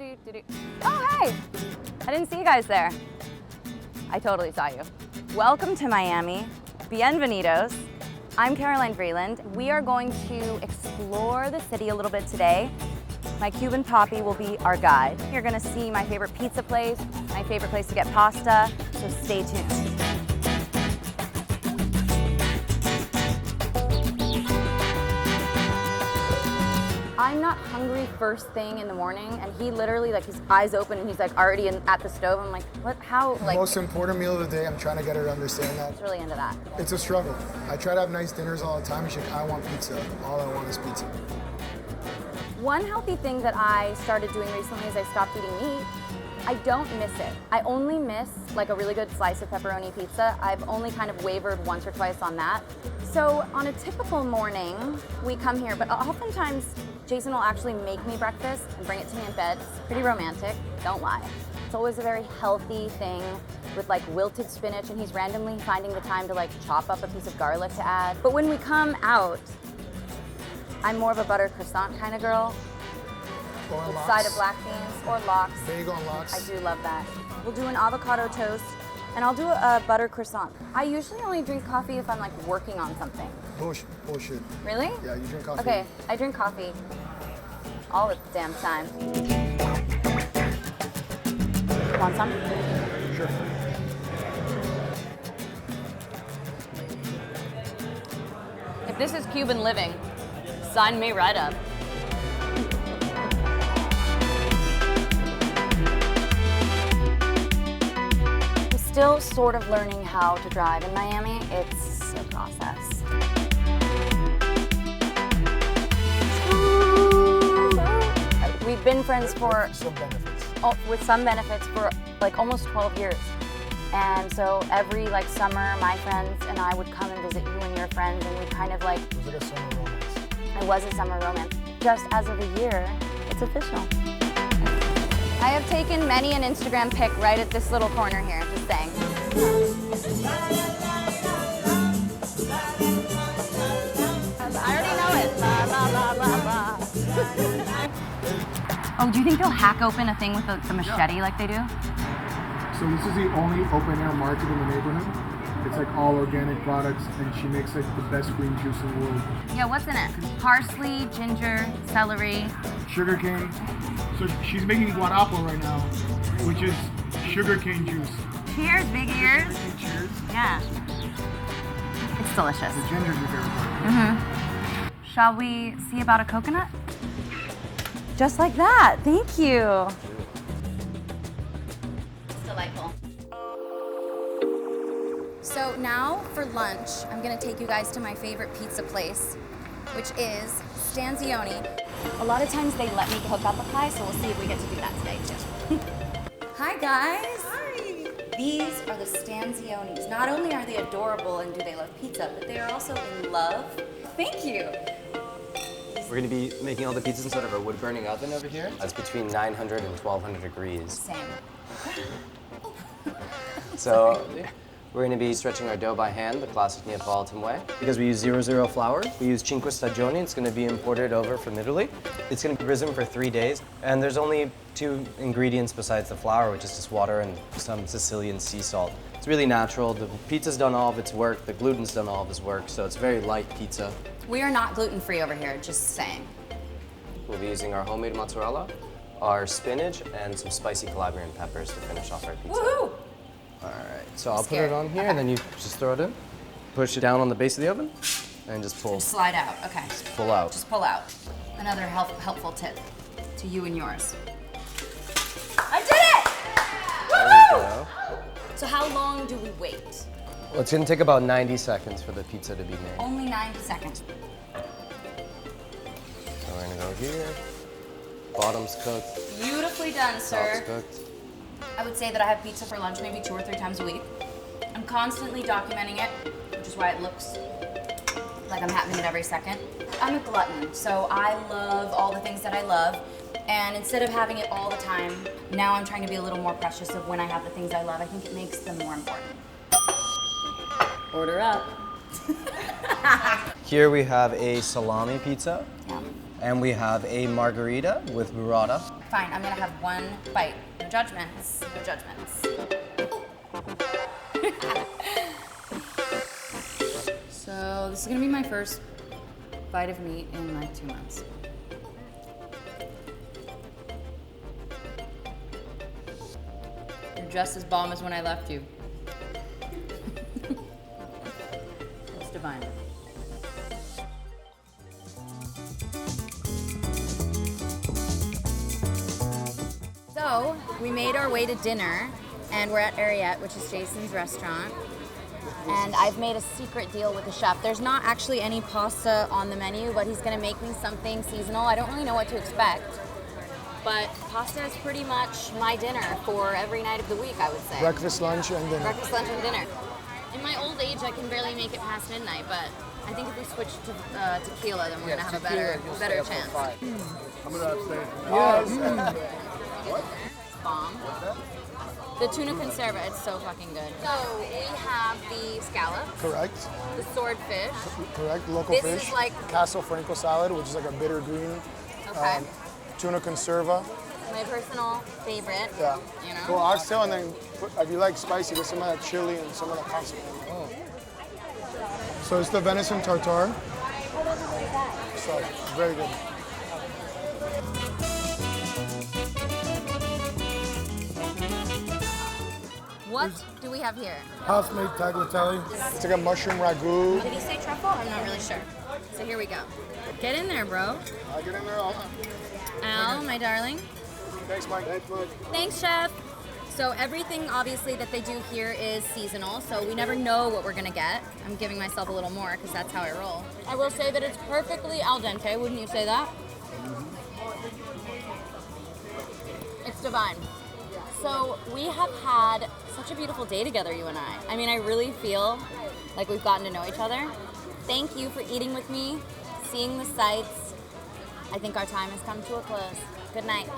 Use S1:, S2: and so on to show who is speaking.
S1: Oh, hey! I didn't see you guys there. I totally saw you. Welcome to Miami. Bienvenidos. I'm Caroline Vreeland. We are going to explore the city a little bit today. My Cuban Poppy will be our guide. You're gonna see my favorite pizza place, my favorite place to get pasta, so stay tuned. I'm not hungry first thing in the morning, and he literally, like, his eyes open and he's like already at the stove. I'm like, what, how, like.
S2: Most important meal of the day, I'm trying to get her to understand that.
S1: It's really into that.
S2: It's a struggle. I try to have nice dinners all the time. She's like, I want pizza. All I want is pizza.
S1: One healthy thing that I started doing recently is I stopped eating meat. I don't miss it. I only miss like a really good slice of pepperoni pizza. I've only kind of wavered once or twice on that. So on a typical morning, we come here, but oftentimes Jason will actually make me breakfast and bring it to me in bed. It's pretty romantic, don't lie. It's always a very healthy thing with like wilted spinach, and he's randomly finding the time to like chop up a piece of garlic to add. But when we come out, I'm more of a butter croissant kind of girl.
S2: Or
S1: with
S2: lox.
S1: side of black beans or lox.
S2: Bagel and lox.
S1: I do love that. We'll do an avocado toast, and I'll do a butter croissant. I usually only drink coffee if I'm like working on something.
S2: Bullshit.
S1: Really?
S2: Yeah, you drink coffee.
S1: Okay, I drink coffee all the damn time. Want some?
S2: Sure.
S1: If this is Cuban living, sign me right up. Still sort of learning how to drive in Miami. It's a process. We've been friends for
S2: Some benefits.
S1: with some benefits for like almost 12 years. And so every like summer, my friends and I would come and visit you and your friends, and we kind of like.
S2: It was like a summer romance.
S1: It was a summer romance. Just as of a year, it's official. I have taken many an Instagram pic right at this little corner here, just saying. I already know it. Blah, blah, blah, blah, blah. Oh, do you think they'll hack open a thing with the machete like they do?
S2: So this is the only open air market in the neighborhood. It's like all organic products, and she makes like the best green juice in the world.
S1: Yeah, what's in it? Parsley, ginger, celery.
S2: Sugarcane. So she's making guarapo right now, which is sugarcane juice.
S1: Cheers, big ears.
S2: Cheers.
S1: Yeah. It's delicious.
S2: The ginger's your favorite part.
S1: Shall we see about a coconut? Just like that. Thank you. It's delightful. So now for lunch, I'm gonna take you guys to my favorite pizza place, which is Stanzione. A lot of times they let me cook up a pie, so we'll see if we get to do that today too. Hi guys. Hi. These are the Stanziones. Not only are they adorable and do they love pizza, but they are also in love. Thank you.
S3: We're going to be making all the pizzas inside of our wood-burning oven over here. It's between 900 and 1200 degrees.
S1: Same.
S3: So we're going to be stretching our dough by hand, the classic Neapolitan way. Because we use 00 flour, we use 5 Stagioni. It's going to be imported over from Italy. It's going to be risen for 3 days. And there's only 2 ingredients besides the flour, which is just water and some Sicilian sea salt. It's really natural. The pizza's done all of its work. The gluten's done all of its work. So it's very light pizza.
S1: We are not gluten-free over here, just saying.
S3: We'll be using our homemade mozzarella, our spinach, and some spicy Calabrian peppers to finish off our pizza.
S1: Woohoo!
S3: All right, so I'll put
S1: Scared.
S3: it on here,
S1: Okay.
S3: and then you just throw it in. Push it down on the base of the oven, and just pull.
S1: Just slide out, okay.
S3: Pull out.
S1: Just pull out. Another helpful tip to you and yours. I did it!
S3: There we
S1: Woohoo!
S3: go.
S1: So how long do we wait?
S3: Well, it's gonna take about 90 seconds for the pizza to be made.
S1: Only 90 seconds.
S3: So we're gonna go here. Bottom's cooked,
S1: Beautifully done,
S3: top's
S1: sir.
S3: cooked.
S1: I would say that I have pizza for lunch maybe 2 or 3 times a week. I'm constantly documenting it, which is why it looks like I'm having it every second. I'm a glutton, so I love all the things that I love. And instead of having it all the time, now I'm trying to be a little more precious of when I have the things I love. I think it makes them more important. Order up.
S3: Here we have a salami pizza.
S1: Yeah.
S3: And we have a margarita with burrata.
S1: Fine, I'm gonna have one bite. No judgments. No judgments. So this is gonna be my first bite of meat in like 2 months. You're just as bomb as when I left you. It's divine. So we made our way to dinner, and we're at Ariete, which is Jason's restaurant. And I've made a secret deal with the chef. There's not actually any pasta on the menu, but he's gonna make me something seasonal. I don't really know what to expect, but pasta is pretty much my dinner for every night of the week, I would say.
S4: Breakfast, lunch, and dinner.
S1: Breakfast, lunch, and dinner. In my old age, I can barely make it past midnight, but I think if we switch to tequila, then we're gonna have a better chance.
S2: I'm gonna say
S1: Bomb. The tuna conserva, it's so fucking good. So we have the scallop,
S4: Correct.
S1: the swordfish.
S4: Correct. Local
S1: This
S4: fish.
S1: is like-
S4: Castle Franco salad, which is like a bitter green.
S1: Okay.
S4: Tuna conserva.
S1: My personal favorite.
S4: Yeah.
S1: You know?
S4: Go oxtail, and then if you like spicy, there's some of that chili and some of that consomme. So it's the venison tartare. So very good.
S1: What do we have here?
S2: house-made tagliatelle.
S4: It's like a mushroom ragu.
S1: Did he say truffle? I'm not really sure. So here we go. Get in there, bro.
S4: I get in there.
S1: Al, my darling.
S4: Thanks, Mike. Thanks, Mike.
S1: Thanks, chef. So everything, obviously, that they do here is seasonal, so we never know what we're gonna get. I'm giving myself a little more, because that's how I roll. I will say that it's perfectly al dente, wouldn't you say that? It's divine. So we have had such a beautiful day together, you and I. I mean, I really feel like we've gotten to know each other. Thank you for eating with me, seeing the sights. I think our time has come to a close. Good night.